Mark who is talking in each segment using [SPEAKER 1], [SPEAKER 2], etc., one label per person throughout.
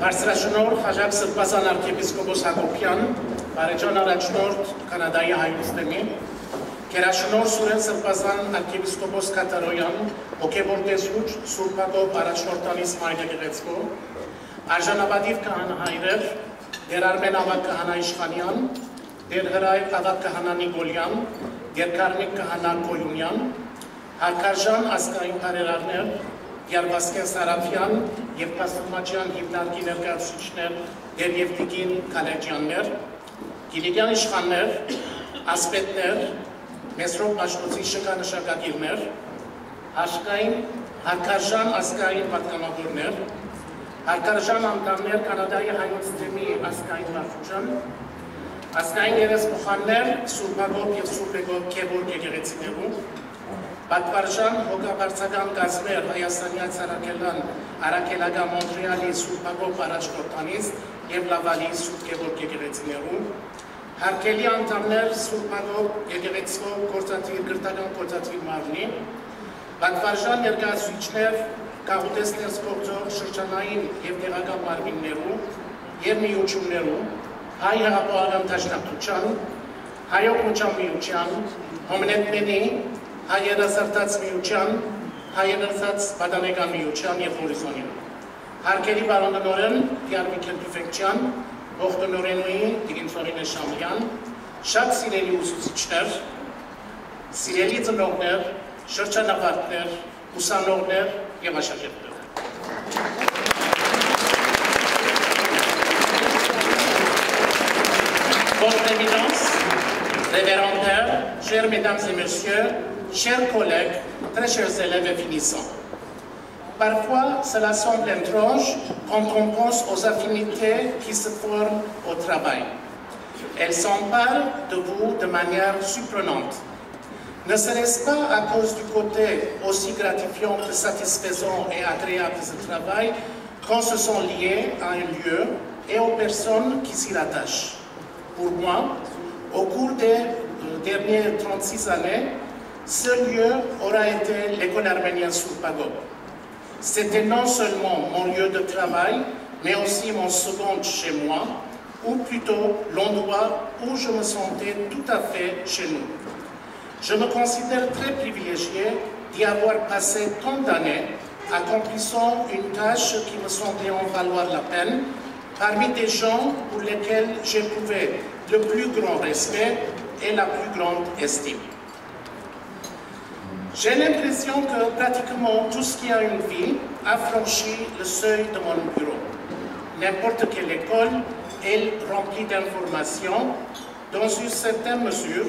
[SPEAKER 1] Բարձրաշնորհ Խաչակ Սրբազան arczepiskopos Հակոբյան, բարեջան առաջնորդ Կանադայի հայրուստեմի, Գերաշնորհ Սուրեն Սրբազան arczepiskopos Կատարոյան, հոգևոր տեսուչ Սուրբ Հակոբ առաջնորդանից Մայրեգեծկո, արժանապատիվ քահանայրեր, Դեր Արմեն ավագ քահանա Իշխանյան, Դեր Հրայր ավագ քահանա Նիկոլյան, Դեր Կարմիկ քահանա Կոյունյան, հարգարժան ազգային բարերարներ, Գերվասկեն Սարաֆյան և Պաստորմաջյան հիմնարկի ներկայացուցիչներ, Դեր Եվտիկին Քալեջյաններ, Գիլիգյան իշխաններ, ասպետներ, Մեսրոպ Մաշտոցի շքանշակագիրներ, հարգարժան ազգային պատգամավորներ, հարգարժան անդամներ Կանադայի հայոց թեմի ազգային վարչության, ազգային երեսփոխաններ Սուրբ Հակոբ և Սուրբ Գևորգ եկեղեցիներում, Պատվարժան հոգաբարձական կազմեր Հայաստանյաց Արաքելական Մոնտրեալի Սուրբ Հակոբ առաջնորդանից և Լավալի Սուրբ Գևորգ եկեղեցիներում, հարգելի անդամներ Սուրբ Հակոբ եկեղեցու գրթական գործադիր մարմնի, պատվարժան ներկայացուցիչներ գաղութեսներ գործող շրջանային և տեղական մարմիններում և միություններում, հայ հեղափոխական դաշնակցության, հայոց միության, հոմնետմենի, հայերազարդած միության, հայերազարդած պատանեկան միության և հորիզոնին։ Հարգելի բարոնորեն Պիար Միքել Տուֆեկչյան, ողջունորենուի Տիգինցորինե Շամլյան, շատ սիրելի ուսուցիչներ, սիրելի ծնողներ, շրջանավարտներ, ուսանողներ և աշակերտներ։ Votre Éminence, révérend Père, chers mesdames et messieurs, chers collègues, très chers élèves et finissants. Parfois, cela semble étrange quand on pense aux affinités qui se forment au travail. Elles s'emparent de vous de manière surprenante. Ne serait-ce pas à cause du côté aussi gratifiant que satisfaisant et agréable de ce travail qu'on se sent lié à un lieu et aux personnes qui s'y rattachent. Pour moi, au cours des dernières 36 années, ce lieu aura été l'école arménienne Surp Hagop. C'était non seulement mon lieu de travail, mais aussi mon second chez moi, ou plutôt l'endroit où je me sentais tout à fait chez nous. Je me considère très privilégié d'y avoir passé tant d'années, accomplissant une tâche qui me semblait en valoir la peine, parmi des gens pour lesquels j'éprouvais le plus grand respect et la plus grande estime. J'ai l'impression que pratiquement tout ce qui a une vie a franchi le seuil de mon bureau. N'importe quelle école est remplie d'informations, dans une certaine mesure,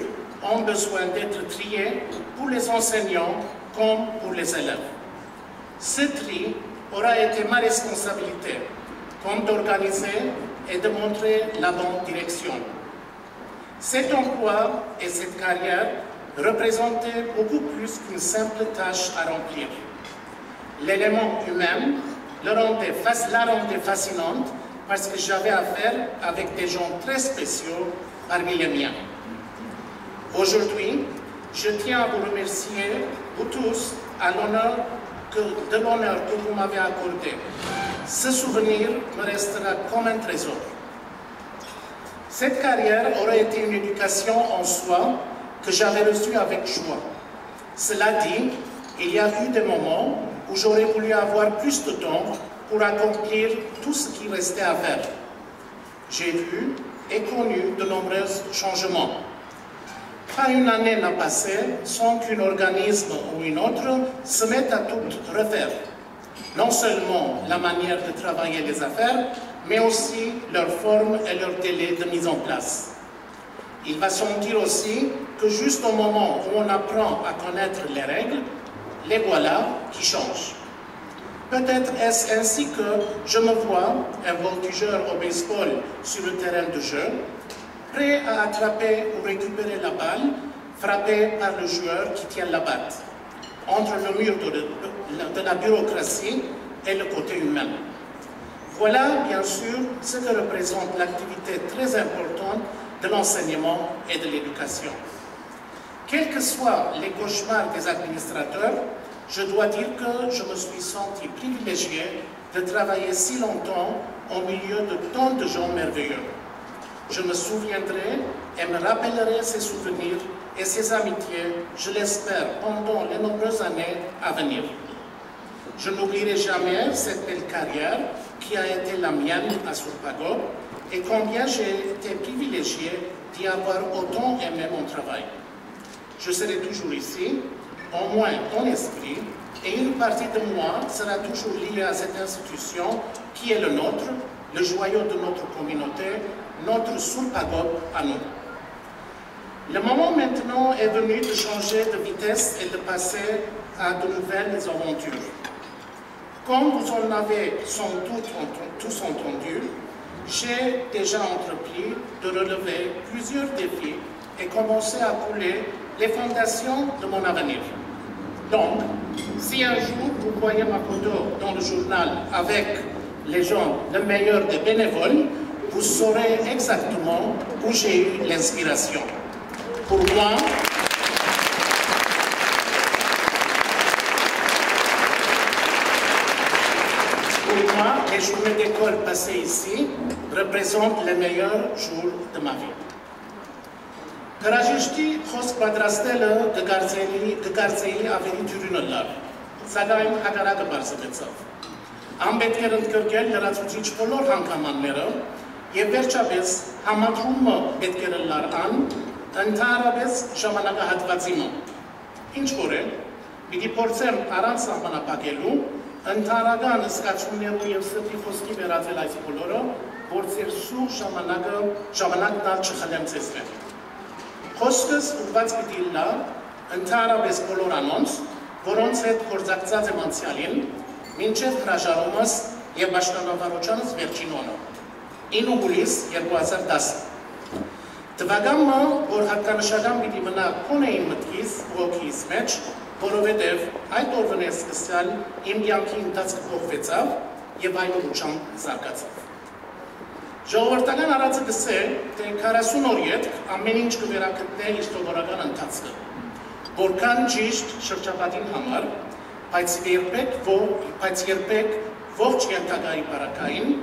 [SPEAKER 1] ont besoin d'être triées pour les enseignants comme pour les élèves. Ce tri aura été ma responsabilité, comme d'organiser et de montrer la bonne direction. Cet emploi et cette carrière représentaient beaucoup plus qu'une simple tâche à remplir. L'élément humain la rendait fascinante parce que j'avais affaire avec des gens très spéciaux parmi les miens. Aujourd'hui, je tiens à vous remercier, vous tous, de l'honneur que vous m'avez accordé. Ce souvenir me restera comme un trésor. Cette carrière aurait été une éducation en soi que j'avais reçue avec joie. Cela dit, il y a eu des moments où j'aurais voulu avoir plus de temps pour accomplir tout ce qui restait à faire. J'ai vu et connu de nombreux changements. Pas une année n'a passé sans qu'un organisme ou une autre se mette à tout refaire. Non seulement la manière de travailler les affaires, mais aussi leur forme et leur délai de mise en place. Il va sans dire aussi que juste au moment où on apprend à connaître les règles, les voilà qui changent. Peut-être est-ce ainsi que je me vois, un voltigeur au baseball sur le terrain de jeu, prêt à attraper ou récupérer la balle, frappé par le joueur qui tient la batte, entre le mur de la bureaucratie et le côté humain. Voilà, bien sûr, ce que représente l'activité très importante de l'enseignement et de l'éducation. Quels que soient les cauchemars des administrateurs, je dois dire que je me suis senti privilégié de travailler si longtemps au milieu de tant de gens merveilleux. Je me souviendrai et me rappellerai ces souvenirs et ces amitiés, je l'espère, pendant les nombreuses années à venir. Je n'oublierai jamais cette belle carrière qui a été la mienne à Surpagop et combien j'ai été privilégié d'y avoir autant aimé mon travail. Je serai toujours ici, au moins en esprit, et une partie de moi sera toujours liée à cette institution qui est le nôtre, le joyau de notre communauté, notre Surpagop à nous. Le moment maintenant est venu de changer de vitesse et de passer à de nouvelles aventures. Comme vous en avez sans doute tous entendu, j'ai déjà entrepris de relever plusieurs défis et commencé à couler les fondations de mon avenir. Donc, si un jour vous voyez ma photo dans le journal avec les gens, le meilleur des bénévoles, vous saurez exactement où j'ai eu l'inspiration. Pour moi, les journées d'école passées ici représentent les meilleurs jours de ma vie. Garajishti խոսք պատրաստելը կգարձեի ավելի դյուրինըլար, սակայն հակառակը բարձրացավ։ Ան պետք էր ընդգրկել լրացուցիչ բոլոր հանգամանները եւ վերջապես համադրումը պետք էր լար ան ընդհանրապես ժամանակահատվածի մոտ։ Ինչ որ է, պիտի փորձեմ առանց սահմանափակելու ընդհանրական զգացումներով եւ սրտի խոսքի վերածել այս բոլորը, որ ձեր սուր ժամանակն ալ չխլեմ ձեզ վեր։ Խոսքս ուղղված պիտի լա ընդհանրապես բոլոր անոնց, որոնց հետ գործակցած եմ անցյալին, մինչև հրաժարումս եւ պաշտոնավարությունս վերջին օրը, 9 հուլիս 2010։ Տվագամը, որ հատկանշական պիտի մնա կոնեին մտքիս, ոգիս մեջ, որովհետև այդ օրվան սկսյալ իմ կյանքի ընթացքը փոխվեցավ եւ այլուչությամբ զարգացավ։ Ժողովրդական արածը գսել, թե 40 օր ետք ամեն ինչ կվերակտնե իր սովորական ընթացքը, որքան ճիշտ շրջապատին համար, բայց երբեք ողջ ենթակայի բարակային,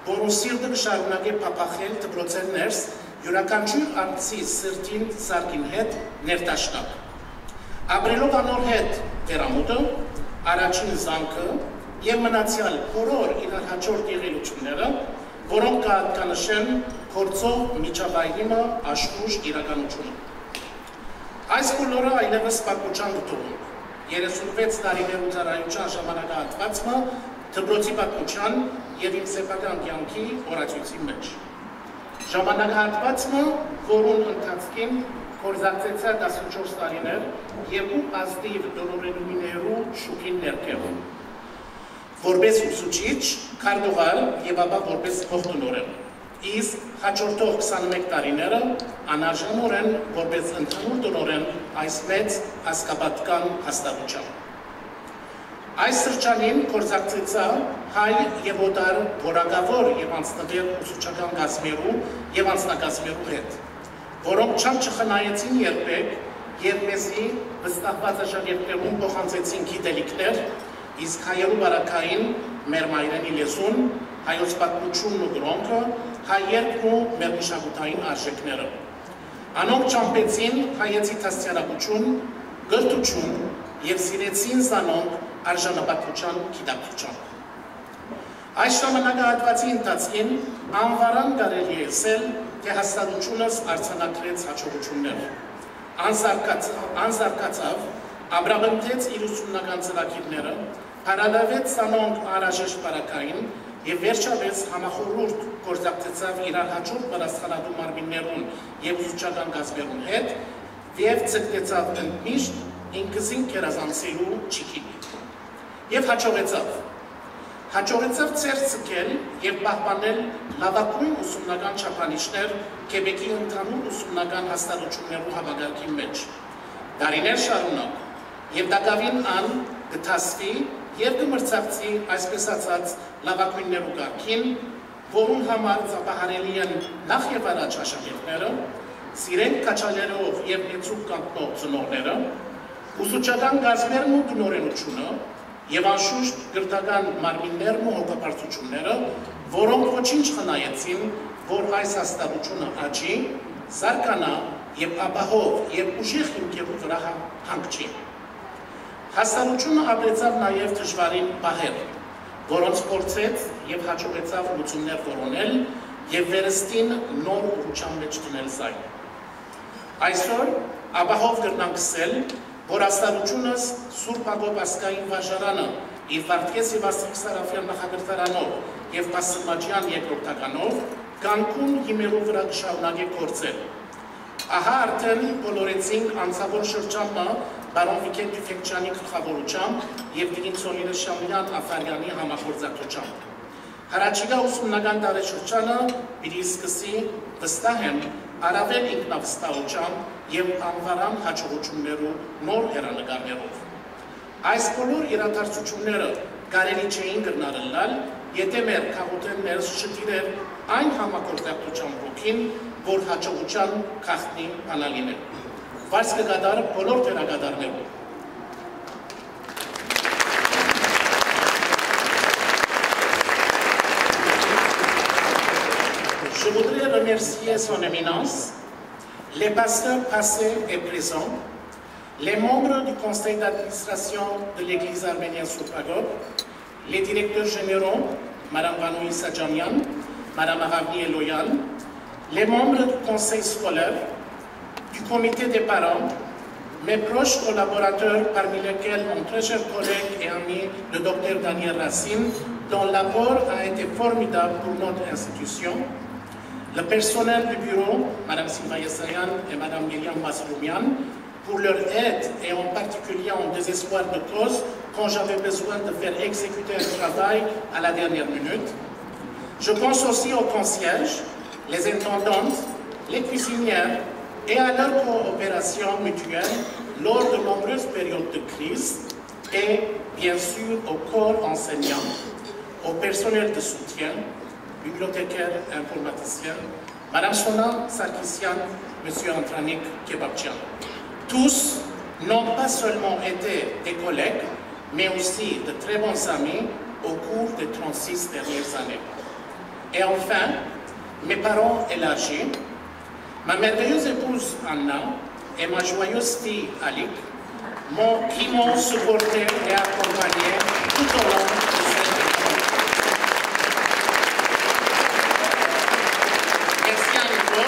[SPEAKER 1] որում սիրտը կշարունակե փափախել դպրոցել ներս յուրաքանչյուր անձի սրտին սարքին հետ ներդաշնակ։ Ապրելով անոր հետ վերամուտը, առաջին զանգը եւ մնացյալ բոլոր իրար հաջորդ եղելությունները, որոնք կհատկանշեն փորձով միջավայրիմը աշխուժ իրականությունը։ Այս բոլորը այլևս պատմության գտնում, 36 տարիներու ծառայության ժամանակահատվածը դպրոցի պատմության եւ իմ սեփական կյանքի օրացույցի մեջ։ Ժամանակահատվածը, որուն ընթացքին կորզակցեցա 14 տարիներ երկու ազդիվ դոլորենումիներու շուքին ներքև, որպես ուսուցիչ, քարտուղար եւ ապա որպես փոխտնօրեն, իսկ հաջորդող 21 տարիները անարժանորեն որպես ընդհանուր տնօրեն այս մեծ ազգապատական հաստատության։ Այս սրճանին կորզակցեցա հայ եւ օտար որակավոր եւ անձնվեր ուսուցչական կազմերու եւ անձնակազմերու հետ, որոնք չխնայեցին երբեք եւ մեզի վստահված աշակերտներուն փոխանցեցին գիտելիքներ, իսկ հայերու բարակային մեր մայրենի լեզուն, հայոց պատմությունն ու գրոնքը, հայ երկն ու մեր մշակութային արժեքները։ Անոնք չամպեցին հայեցի դաստիարակություն, գրթություն եւ սիրեցին զանոնք արժանապատվության գիտակցությամբ։ Այս ժամանակահատվածի ընթացքին անվարան կարելի է ասել, թե հաստատությունս արձանագրեց հաջողություններ, անզարգացավ, ամրապնդեց իր ուսումնական ծրագիրները, փառաբանեց զանոնք անհրաժեշտ բարակային եւ վերջապես համախորհուրդ գործակցեցավ իրար հաջորդ պատասխանատու մարմիններուն եւ ուսուցչական կազմերուն հետ եւ ցկտեցավ ընդմիշտ ինքզին կերազանցելու ճիքին։ Եվ հաջողեցավ ծեր ցկել եւ պահպանել լավագույն ուսումնական չափանիշներ Քեբեկի ընդհանուր ուսումնական հաստատություններու հավաքակի մեջ։ Դարիներ շարունակ եւ դակավին ան գտասվի եւ կմրցակցի այսպես ասած լավագույններու կարգին, որուն համար ծափահարելի են նախ եւ առաջ աշակերտները, սիրեն քաչալերով եւ նեցուկ կանգնող ծնողները, ուսուցչական կազմերն ու տնօրենությունը եւ անշուշտ գրթական մարմիններն ու հոգապարծությունները, որոնք ոչինչ խնայեցին, որ այս հաստատությունը աճի, զարգանա եւ ապահով եւ ուժեղ հիմքերի վրա հանգչի։ Հաստատությունը ապրեցավ նաեւ դժվարին պահեր, որոնց փորձեց եւ հաջողեցավ լուծումներ որոնել եւ վերստին նոր ուղղության մեջ դնել զայն։ Այսօր ապահով կրնանք ասել, որ հաստատությունս Սուրբ Հակոբ ազգային վարժարանը իր Վարդգես եւ Աստղիկ Սարաֆյան նախագծարանով եւ Պաստմաջյան երկրորդականով Կանկուն հիմերու վրա կշարունակի գործել։ Ահա արդեն բոլորեցին անցավոր շրջանը բարոն Վիկեն Տուֆեկչյանի գլխավորությամբ եւ Տիկին Սոնիրե Շամյան Աֆարյանի համագործակցությամբ։ Հարաճիգա ուսումնական տարեշրջանը պիտի սկսի վստահ եմ առավել ինքնավստահությամբ եւ անվարան հաջողություններու նոր հեռանկարներով։ Այս բոլոր իրադարձությունները կարելի չէին կրնարելալ, եթե մեր քաղաքներս չտիրեր այն համագործակցության ոգին, որ հաջողության գաղտնի բանալին է։ Վարձ կգադար բոլոր դերակատարներով։ Je voudrais remercier son éminence, les pasteurs passés et présents, les membres du conseil d'administration de l'église arménienne Surp Hagop, les directeurs généraux, Mme Vanoui Sadjanian, Mme Aravni Eloyan, les membres du conseil scolaire, du comité des parents, mes proches collaborateurs, parmi lesquels mon très cher collègue et ami, le docteur Daniel Racine, dont l'apport a été formidable pour notre institution, le personnel du bureau, Mme Sylvain Yessayan et Mme Myriam Masroumian, pour leur aide et en particulier en désespoir de cause quand j'avais besoin de faire exécuter un travail à la dernière minute. Je pense aussi aux concierges, les intendantes, les cuisinières et à leur coopération mutuelle lors de nombreuses périodes de crise et bien sûr au corps enseignant, au personnel de soutien, bibliothécaire, informaticien, Mme Sona Sarkissian, M. Antranik Kebabchian. Tous n'ont pas seulement été des collègues, mais aussi de très bons amis au cours des 36 dernières années. Et enfin, mes parents élargis, ma merveilleuse épouse Anna et ma joyeuse fille Alik, qui m'ont supporté et accompagné tout au long